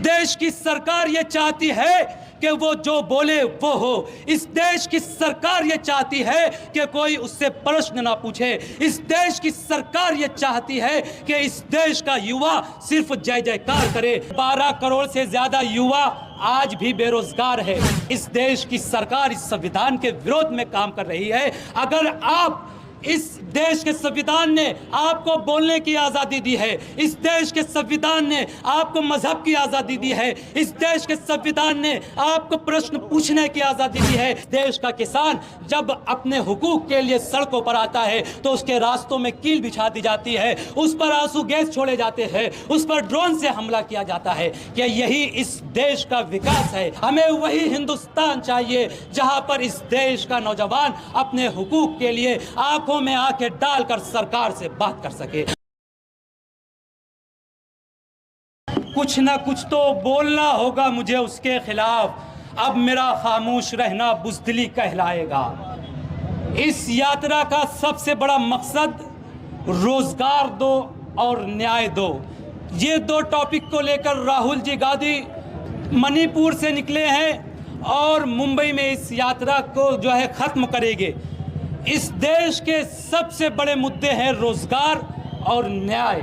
देश की सरकार ये चाहती है कि वो जो बोले वो हो। इस देश की सरकार ये चाहती है कि कोई उससे प्रश्न ना पूछे। इस देश की सरकार ये चाहती है कि इस देश का युवा सिर्फ जय जयकार करे। 12 करोड़ से ज्यादा युवा आज भी बेरोजगार है। इस देश की सरकार इस संविधान के विरोध में काम कर रही है। अगर आप इस देश के संविधान ने आपको बोलने की आज़ादी दी है, इस देश के संविधान ने आपको मजहब की आज़ादी दी है, इस देश के संविधान ने आपको प्रश्न पूछने की आज़ादी दी है। देश का किसान जब अपने हुकूक के लिए सड़कों पर आता है तो उसके रास्तों में कील बिछा दी जाती है, उस पर आंसू गैस छोड़े जाते हैं, उस पर ड्रोन से हमला किया जाता है। क्या यही इस देश का विकास है? हमें वही हिंदुस्तान चाहिए जहां पर इस देश का नौजवान अपने हुकूक के लिए आंखों में आंखें डालकर सरकार से बात कर सके। कुछ ना कुछ तो बोलना होगा मुझे उसके खिलाफ। अब मेरा खामोश रहना बुज़दिली कहलाएगा। इस यात्रा का सबसे बड़ा मकसद रोजगार दो और न्याय दो। ये दो टॉपिक को लेकर राहुल जी गांधी मणिपुर से निकले हैं और मुंबई में इस यात्रा को जो है खत्म करेंगे। इस देश के सबसे बड़े मुद्दे हैं रोजगार और न्याय।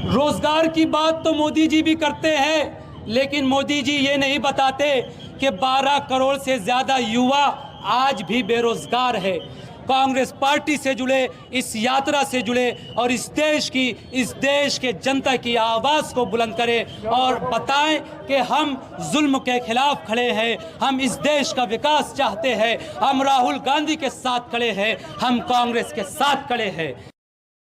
रोजगार की बात तो मोदी जी भी करते हैं, लेकिन मोदी जी ये नहीं बताते कि 12 करोड़ से ज़्यादा युवा आज भी बेरोजगार है। कांग्रेस पार्टी से जुड़े, इस यात्रा से जुड़े और इस देश के जनता की आवाज़ को बुलंद करें और बताएं कि हम जुल्म के खिलाफ खड़े हैं, हम इस देश का विकास चाहते हैं, हम राहुल गांधी के साथ खड़े हैं, हम कांग्रेस के साथ खड़े हैं।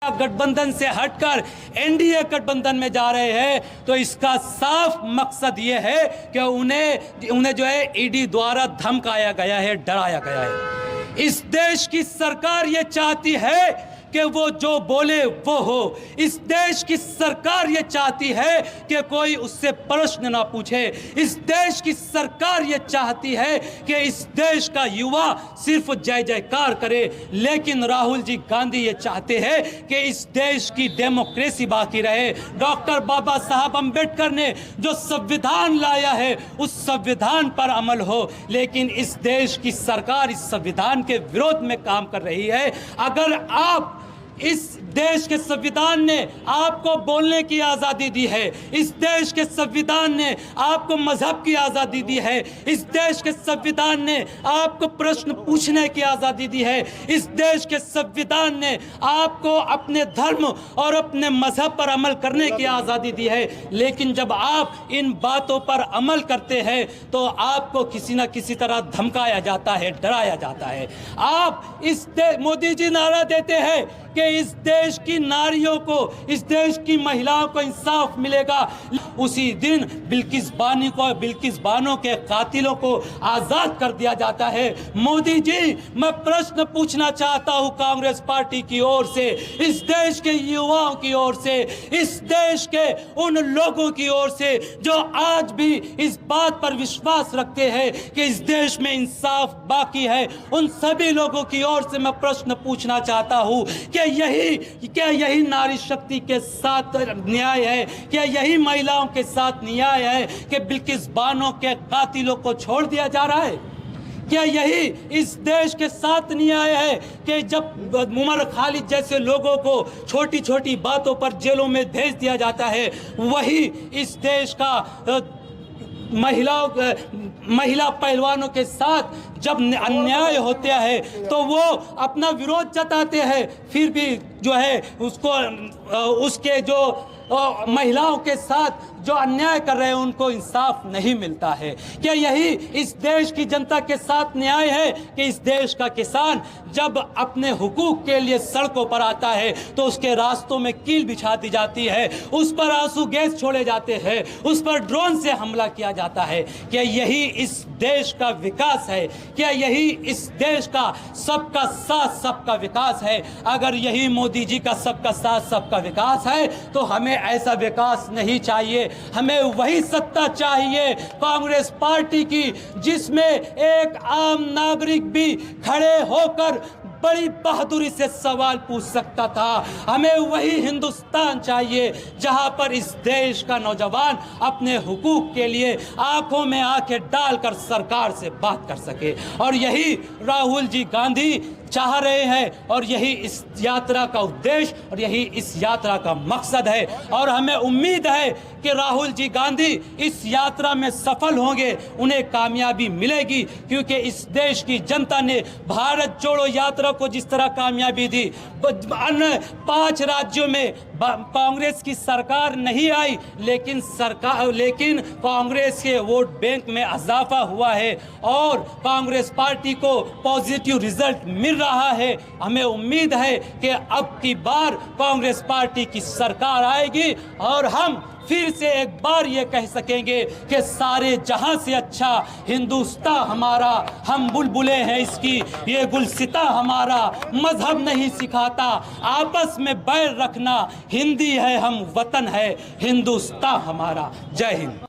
गठबंधन से हटकर एनडीए गठबंधन में जा रहे हैं तो इसका साफ मकसद ये है कि उन्हें जो है ईडी द्वारा धमकाया गया है, डराया गया है। इस देश की सरकार ये चाहती है कि वो जो बोले वो हो। इस देश की सरकार ये चाहती है कि कोई उससे प्रश्न ना पूछे। इस देश की सरकार ये चाहती है कि इस देश का युवा सिर्फ जय जयकार करे। लेकिन राहुल जी गांधी ये चाहते हैं कि इस देश की डेमोक्रेसी बाकी रहे। डॉक्टर बाबा साहब अम्बेडकर ने जो संविधान लाया है उस संविधान पर अमल हो। लेकिन इस देश की सरकार इस संविधान के विरोध में काम कर रही है। अगर आप इस देश के संविधान ने आपको बोलने की आज़ादी दी है, इस देश के संविधान ने आपको मजहब की आज़ादी दी है, इस देश के संविधान ने आपको प्रश्न पूछने की आज़ादी दी है, इस देश के संविधान ने आपको अपने धर्म और अपने मजहब पर अमल करने की आज़ादी दी है। लेकिन जब आप इन बातों पर अमल करते हैं तो आपको किसी न किसी तरह धमकाया जाता है, डराया जाता है। आप मोदी जी नारा देते हैं कि इस देश की नारियों को, इस देश की महिलाओं को इंसाफ मिलेगा। उसी दिन बिल्किस बानो के कातिलों को आज़ाद कर दिया जाता है। मोदी जी, मैं प्रश्न पूछना चाहता हूं कांग्रेस पार्टी की ओर से, इस देश के युवाओं की ओर से, इस देश के उन लोगों की ओर से जो आज भी इस बात पर विश्वास रखते हैं कि इस देश में इंसाफ बाकी है, उन सभी लोगों की ओर से मैं प्रश्न पूछना चाहता हूं कि क्या यही नारी शक्ति के साथ न्याय है? क्या यही महिलाओं के साथ न्याय है कि बिल्किस बानो के कातिलों को छोड़ दिया जा रहा है? क्या यही इस देश के साथ न्याय है कि जब उमर खालिद जैसे लोगों को छोटी छोटी बातों पर जेलों में भेज दिया जाता है, वही इस देश का महिला पहलवानों के साथ जब अन्याय होता है तो वो अपना विरोध जताते हैं, फिर भी जो है उसके जो महिलाओं के साथ जो अन्याय कर रहे हैं उनको इंसाफ नहीं मिलता है। क्या यही इस देश की जनता के साथ न्याय है कि इस देश का किसान जब अपने हुकूक के लिए सड़कों पर आता है तो उसके रास्तों में कील बिछा दी जाती है, उस पर आंसू गैस छोड़े जाते हैं, उस पर ड्रोन से हमला किया जाता है? क्या यही इस देश का विकास है? क्या यही इस देश का सबका साथ सबका विकास है? अगर यही मोदी जी का सबका साथ सबका विकास है तो हमें ऐसा विकास नहीं चाहिए। हमें वही सत्ता चाहिए कांग्रेस पार्टी की जिसमें एक आम नागरिक भी खड़े होकर बड़ी बहादुरी से सवाल पूछ सकता था। हमें वही हिंदुस्तान चाहिए जहां पर इस देश का नौजवान अपने हुकूक के लिए आंखों में आंखें डालकर सरकार से बात कर सके, और यही राहुल जी गांधी चाह रहे हैं, और यही इस यात्रा का उद्देश्य और यही इस यात्रा का मकसद है। और हमें उम्मीद है कि राहुल जी गांधी इस यात्रा में सफल होंगे, उन्हें कामयाबी मिलेगी, क्योंकि इस देश की जनता ने भारत जोड़ो यात्रा को जिस तरह कामयाबी दी, अन्य 5 राज्यों में कांग्रेस की सरकार नहीं आई, लेकिन कांग्रेस के वोट बैंक में इजाफा हुआ है और कांग्रेस पार्टी को पॉजिटिव रिजल्ट मिल रहा है। हमें उम्मीद है कि अब की बार कांग्रेस पार्टी की सरकार आएगी और हम फिर से एक बार ये कह सकेंगे कि सारे जहां से अच्छा हिंदुस्तान हमारा, हम बुलबुलें हैं इसकी, ये गुलसिता हमारा, मजहब नहीं सिखाता आपस में बैर रखना, हिंदी है हम, वतन है हिंदुस्तान हमारा। जय हिंद।